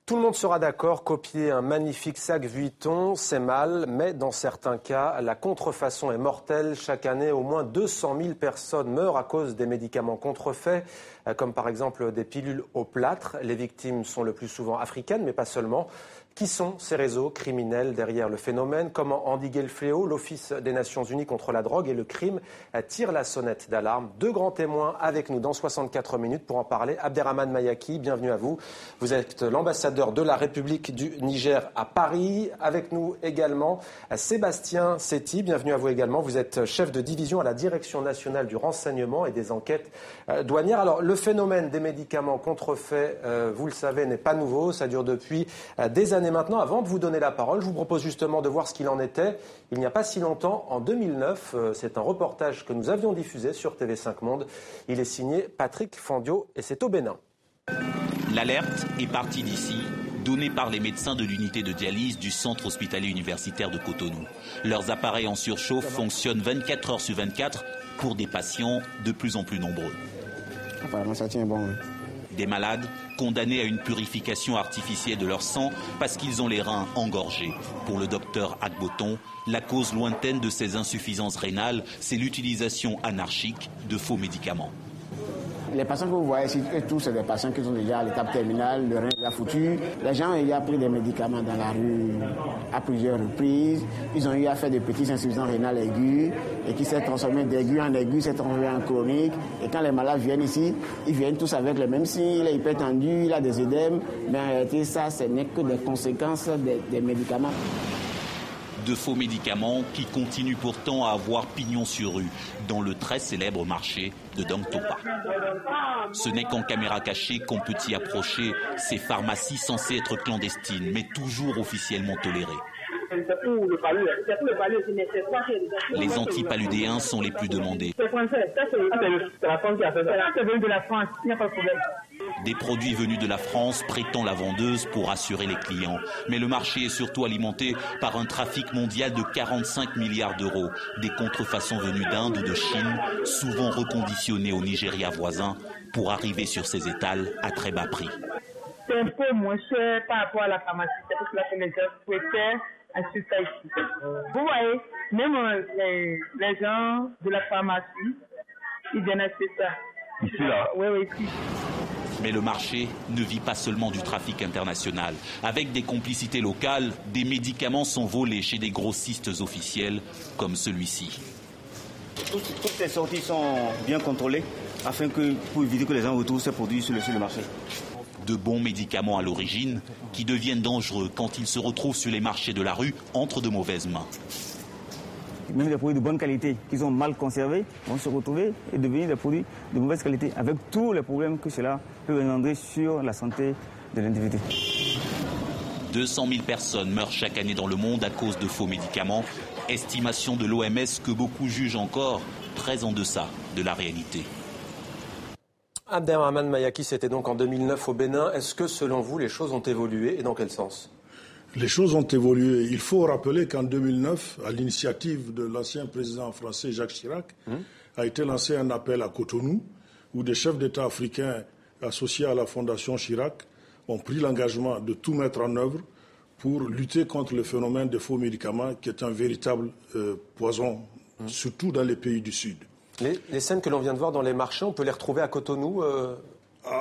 Tout le monde sera d'accord, copier un magnifique sac Vuitton, c'est mal, mais dans certains cas, la contrefaçon est mortelle. Chaque année, au moins 200 000 personnes meurent à cause des médicaments contrefaits, comme par exemple des pilules au plâtre. Les victimes sont le plus souvent africaines, mais pas seulement. Qui sont ces réseaux criminels derrière le phénomène? Comment endiguer le fléau? L'Office des Nations Unies contre la drogue et le crime tire la sonnette d'alarme. Deux grands témoins avec nous dans 64 minutes pour en parler. Abderrahmane Mayaki, bienvenue à vous. Vous êtes l'ambassadeur de la République du Niger à Paris. Avec nous également Sébastien Setti, bienvenue à vous également. Vous êtes chef de division à la Direction nationale du renseignement et des enquêtes douanières. Alors, le phénomène des médicaments contrefaits, vous le savez, n'est pas nouveau. Ça dure depuis des années maintenant. Avant de vous donner la parole, je vous propose justement de voir ce qu'il en était il n'y a pas si longtemps, en 2009. C'est un reportage que nous avions diffusé sur TV5 Monde. Il est signé Patrick Fandiot et c'est au Bénin. L'alerte est partie d'ici, donnée par les médecins de l'unité de dialyse du centre hospitalier universitaire de Cotonou. Leurs appareils en surchauffe fonctionnent 24 heures sur 24 pour des patients de plus en plus nombreux. Apparemment, ça tient bon. Des malades condamnés à une purification artificielle de leur sang parce qu'ils ont les reins engorgés. Pour le docteur Agboton, la cause lointaine de ces insuffisances rénales, c'est l'utilisation anarchique de faux médicaments. Les patients que vous voyez ici, tous, c'est des patients qui sont déjà à l'étape terminale, le rein est déjà foutu. Les gens ont eu à pris des médicaments dans la rue à plusieurs reprises. Ils ont eu à faire des petites insuffisances rénales aiguës et qui s'est transformé d'aigu en aigu, s'est transformé en chronique. Et quand les malades viennent ici, ils viennent tous avec les mêmes signes. Il est hypertendu, il a des œdèmes. Mais en réalité, ça, ce n'est que des conséquences des médicaments. De faux médicaments qui continuent pourtant à avoir pignon sur rue dans le très célèbre marché de Dangtopa. Ce n'est qu'en caméra cachée qu'on peut y approcher ces pharmacies censées être clandestines, mais toujours officiellement tolérées. Les antipaludéens sont les plus demandés. Des produits venus de la France, prétend la vendeuse pour assurer les clients. Mais le marché est surtout alimenté par un trafic mondial de 45 milliards d'euros. Des contrefaçons venues d'Inde ou de Chine, souvent reconditionnées au Nigeria voisin, pour arriver sur ces étals à très bas prix. C'est un peu moins cher par rapport à la pharmacie. C'est pour cela que les gens préfèrent acheter ça ici. Vous voyez, même les gens de la pharmacie, ils viennent acheter ça. Ici, là? Oui, ici. Mais le marché ne vit pas seulement du trafic international. Avec des complicités locales, des médicaments sont volés chez des grossistes officiels comme celui-ci. Toutes les sorties sont bien contrôlées afin pour éviter que les gens retrouvent ces produits sur le marché. De bons médicaments à l'origine qui deviennent dangereux quand ils se retrouvent sur les marchés de la rue entre de mauvaises mains. Même des produits de bonne qualité qui sont mal conservés vont se retrouver et devenir des produits de mauvaise qualité avec tous les problèmes que cela peut engendrer sur la santé de l'individu. 200 000 personnes meurent chaque année dans le monde à cause de faux médicaments. Estimation de l'OMS que beaucoup jugent encore très en deçà de la réalité. Abderrahmane Mayaki, c'était donc en 2009 au Bénin. Est-ce que selon vous les choses ont évolué et dans quel sens ? Les choses ont évolué. Il faut rappeler qu'en 2009, à l'initiative de l'ancien président français Jacques Chirac, a été lancé un appel à Cotonou, où des chefs d'État africains associés à la Fondation Chirac ont pris l'engagement de tout mettre en œuvre pour lutter contre le phénomène des faux médicaments, qui est un véritable poison, surtout dans les pays du Sud. Les scènes que l'on vient de voir dans les marchés, on peut les retrouver à Cotonou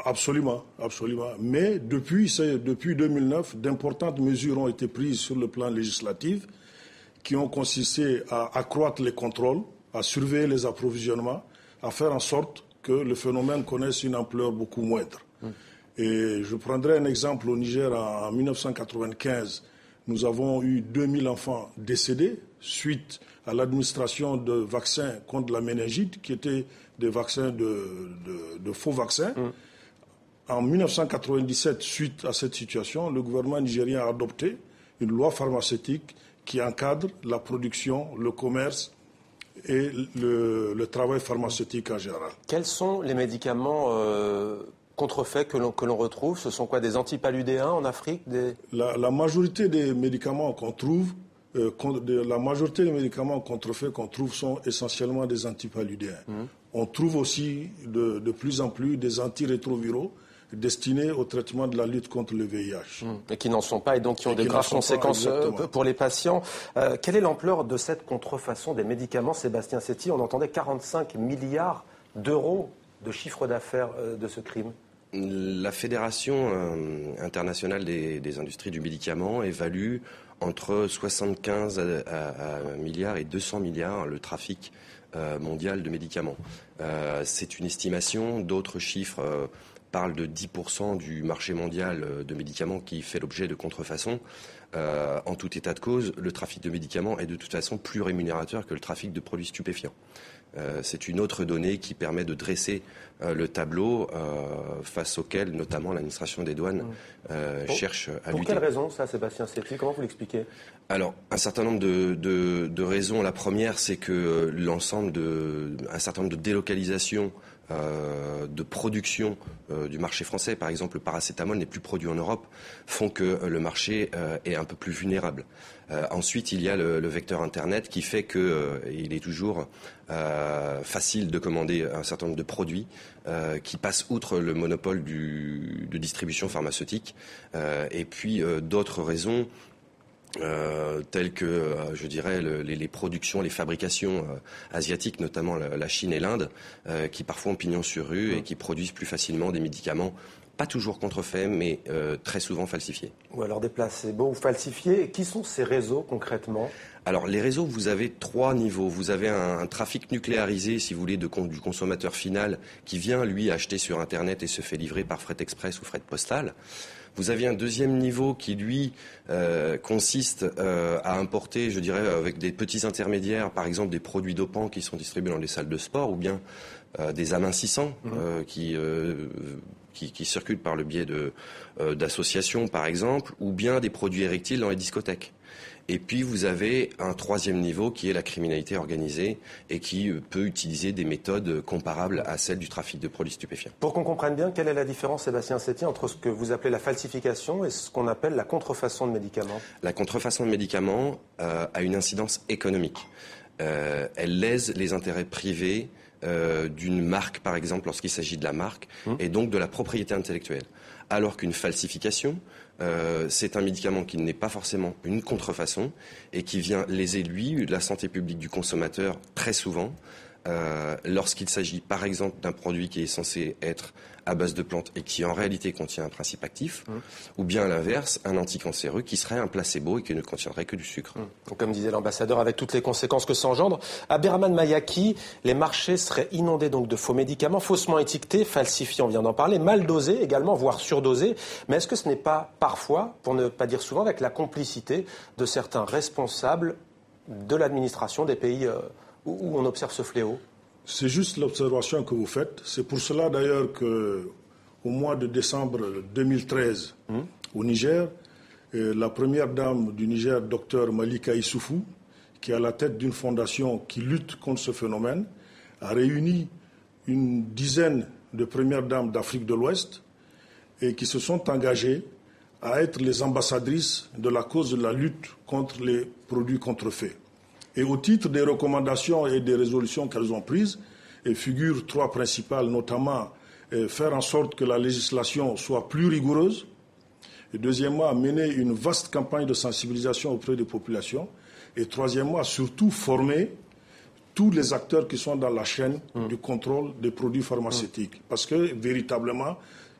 Absolument, absolument. Mais depuis 2009, d'importantes mesures ont été prises sur le plan législatif qui ont consisté à accroître les contrôles, à surveiller les approvisionnements, à faire en sorte que le phénomène connaisse une ampleur beaucoup moindre. Et je prendrai un exemple au Niger. En 1995, nous avons eu 2000 enfants décédés suite à l'administration de vaccins contre la méningite, qui étaient des vaccins de faux vaccins. En 1997, suite à cette situation, le gouvernement nigérien a adopté une loi pharmaceutique qui encadre la production, le commerce et le travail pharmaceutique en général. Quels sont les médicaments contrefaits que l'on retrouve? Ce sont quoi, des antipaludéens en Afrique La majorité des médicaments qu'on trouve, la majorité des médicaments contrefaits qu'on trouve sont essentiellement des antipaludéens. On trouve aussi de plus en plus des antirétroviraux, destinés au traitement de la lutte contre le VIH. Et qui n'en sont pas et donc qui ont de graves conséquences pour les patients. Quelle est l'ampleur de cette contrefaçon des médicaments, Sébastien Setti? On entendait 45 milliards d'euros de chiffre d'affaires de ce crime. La Fédération internationale des industries du médicament évalue entre 75 milliards et 200 milliards le trafic mondial de médicaments. C'est une estimation. D'autres chiffres parlent de 10% du marché mondial de médicaments qui fait l'objet de contrefaçon. En tout état de cause, le trafic de médicaments est de toute façon plus rémunérateur que le trafic de produits stupéfiants. C'est une autre donnée qui permet de dresser le tableau face auquel, notamment, l'administration des douanes cherche à lutter. Pour quelle raison, ça, Sébastien Setti? Comment vous l'expliquez? Alors, un certain nombre de raisons. La première, c'est que un certain nombre de délocalisations de production du marché français, par exemple le paracétamol n'est plus produit en Europe, font que le marché est un peu plus vulnérable. Ensuite, il y a le vecteur Internet qui fait qu'il est toujours facile de commander un certain nombre de produits qui passent outre le monopole de distribution pharmaceutique. Et puis d'autres raisons telles que, je dirais, les productions, les fabrications asiatiques, notamment la Chine et l'Inde, qui parfois ont pignon sur rue et qui produisent plus facilement des médicaments, pas toujours contrefaits, mais très souvent falsifiés. Ou alors des placebos ou falsifiés. Qui sont ces réseaux concrètement? Alors les réseaux, vous avez 3 niveaux. Vous avez un trafic nucléarisé, si vous voulez, du consommateur final qui vient, lui, acheter sur Internet et se fait livrer par fret express ou fret postal. Vous avez un deuxième niveau qui, lui, consiste à importer, je dirais, avec des petits intermédiaires, par exemple des produits dopants qui sont distribués dans les salles de sport ou bien des amincissants qui circulent par le biais d'associations, par exemple, ou bien des produits érectiles dans les discothèques. Et puis vous avez un troisième niveau qui est la criminalité organisée et qui peut utiliser des méthodes comparables à celles du trafic de produits stupéfiants. Pour qu'on comprenne bien, quelle est la différence, Sébastien Setti, entre ce que vous appelez la falsification et ce qu'on appelle la contrefaçon de médicaments? La contrefaçon de médicaments a une incidence économique. Elle lèse les intérêts privés d'une marque, par exemple, lorsqu'il s'agit de la marque, et donc de la propriété intellectuelle. Alors qu'une falsification, c'est un médicament qui n'est pas forcément une contrefaçon et qui vient léser, lui, la santé publique du consommateur très souvent, lorsqu'il s'agit, par exemple, d'un produit qui est censé être à base de plantes et qui en réalité contient un principe actif, ou bien à l'inverse, un anticancéreux qui serait un placebo et qui ne contiendrait que du sucre. Comme disait l'ambassadeur, avec toutes les conséquences que ça engendre. Abderrahmane Mayaki, les marchés seraient inondés donc de faux médicaments, faussement étiquetés, falsifiés, on vient d'en parler, mal dosés également, voire surdosés. Mais est-ce que ce n'est pas parfois, pour ne pas dire souvent, avec la complicité de certains responsables de l'administration des pays où on observe ce fléau? C'est juste l'observation que vous faites. C'est pour cela d'ailleurs qu'au mois de décembre 2013, au Niger, la première dame du Niger, Dr Malika Issoufou, qui est à la tête d'une fondation qui lutte contre ce phénomène, a réuni une dizaine de premières dames d'Afrique de l'Ouest et qui se sont engagées à être les ambassadrices de la cause de la lutte contre les produits contrefaits. Et au titre des recommandations et des résolutions qu'elles ont prises, figurent 3 principales, notamment faire en sorte que la législation soit plus rigoureuse, et deuxièmement, mener une vaste campagne de sensibilisation auprès des populations, et troisièmement, surtout former tous les acteurs qui sont dans la chaîne du contrôle des produits pharmaceutiques. Parce que, véritablement,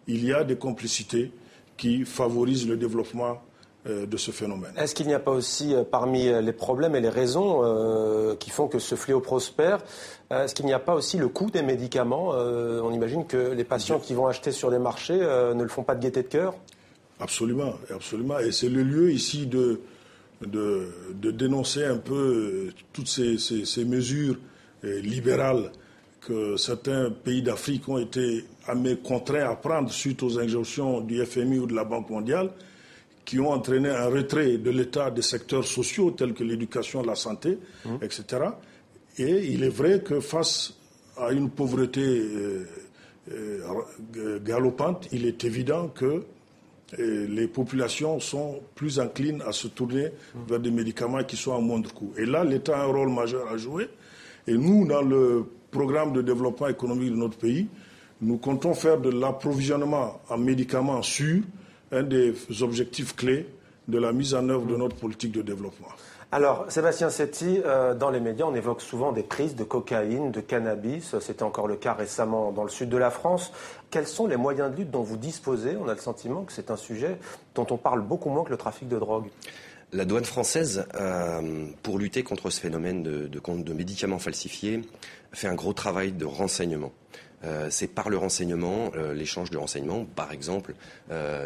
il y a des complicités qui favorisent le développement de ce phénomène. Est-ce qu'il n'y a pas aussi, parmi les problèmes et les raisons qui font que ce fléau prospère, est-ce qu'il n'y a pas aussi le coût des médicaments? On imagine que les patients qui vont acheter sur les marchés ne le font pas de gaieté de cœur? Absolument, absolument. Et c'est le lieu ici de dénoncer un peu toutes ces mesures libérales que certains pays d'Afrique ont été contraints à prendre suite aux injonctions du FMI ou de la Banque mondiale, qui ont entraîné un retrait de l'État des secteurs sociaux tels que l'éducation, la santé, etc. Et il est vrai que face à une pauvreté galopante, il est évident que les populations sont plus inclines à se tourner vers des médicaments qui sont à moindre coût. Et là, l'État a un rôle majeur à jouer. Et nous, dans le programme de développement économique de notre pays, Nous comptons faire de l'approvisionnement en médicaments sûrs un des objectifs clés de la mise en œuvre de notre politique de développement. Alors, Sébastien Setti, dans les médias, on évoque souvent des prises de cocaïne, de cannabis. C'était encore le cas récemment dans le sud de la France. Quels sont les moyens de lutte dont vous disposez? On a le sentiment que c'est un sujet dont on parle beaucoup moins que le trafic de drogue. La douane française, pour lutter contre ce phénomène de médicaments falsifiés, fait un gros travail de renseignement. C'est par le renseignement, l'échange de renseignements, par exemple,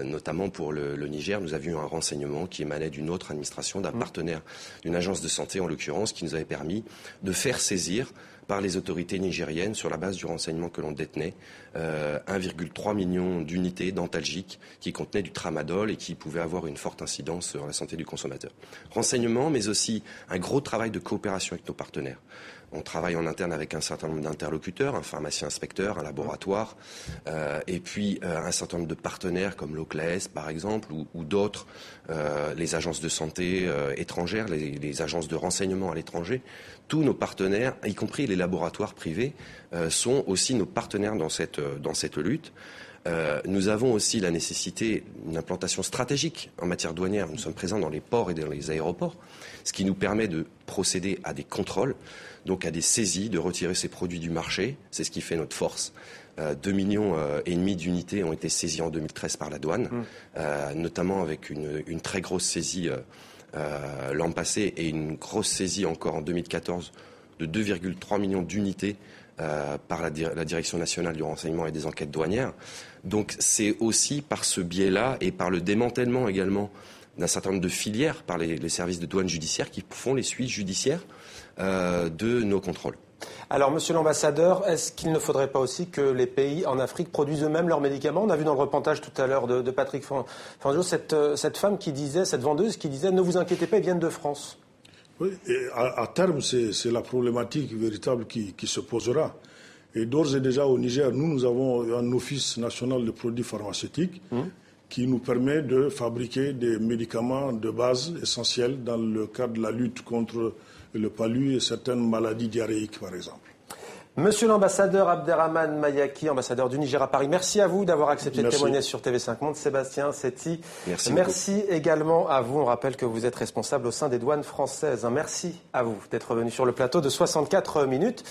notamment pour le Niger, nous avions un renseignement qui émanait d'une autre administration, d'un partenaire, d'une agence de santé en l'occurrence, qui nous avait permis de faire saisir par les autorités nigériennes, sur la base du renseignement que l'on détenait, 1,3 million d'unités dentalgiques qui contenaient du tramadol et qui pouvaient avoir une forte incidence sur la santé du consommateur. Renseignement, mais aussi un gros travail de coopération avec nos partenaires. On travaille en interne avec un certain nombre d'interlocuteurs, un pharmacien inspecteur, un laboratoire, et puis un certain nombre de partenaires comme l'OCLES par exemple, ou d'autres, les agences de santé étrangères, les agences de renseignement à l'étranger. Tous nos partenaires, y compris les laboratoires privés, sont aussi nos partenaires dans cette lutte. Nous avons aussi la nécessité d'une implantation stratégique en matière douanière. Nous sommes présents dans les ports et dans les aéroports, ce qui nous permet de procéder à des contrôles, donc à des saisies, de retirer ces produits du marché. C'est ce qui fait notre force. 2,5 millions d'unités ont été saisies en 2013 par la douane, notamment avec une très grosse saisie l'an passé et une grosse saisie encore en 2014 de 2,3 millions d'unités par la Direction nationale du renseignement et des enquêtes douanières. Donc c'est aussi par ce biais-là et par le démantèlement également d'un certain nombre de filières par les services de douane judiciaire qui font les suites judiciaires de nos contrôles. Alors, monsieur l'ambassadeur, est-ce qu'il ne faudrait pas aussi que les pays en Afrique produisent eux-mêmes leurs médicaments? On a vu dans le reportage tout à l'heure de Patrick Fanjo cette femme qui disait, cette vendeuse qui disait « Ne vous inquiétez pas, ils viennent de France ». Oui, et à terme, c'est la problématique véritable qui se posera. Et d'ores et déjà au Niger, nous avons un office national de produits pharmaceutiques qui nous permet de fabriquer des médicaments de base essentiels dans le cadre de la lutte contre le palu et certaines maladies diarrhéiques, par exemple. Monsieur l'ambassadeur Abderrahmane Mayaki, ambassadeur du Niger à Paris, merci à vous d'avoir accepté de témoigner sur TV5 Monde. Sébastien Setti, merci également à vous. On rappelle que vous êtes responsable au sein des douanes françaises. Merci à vous d'être venu sur le plateau de 64 minutes.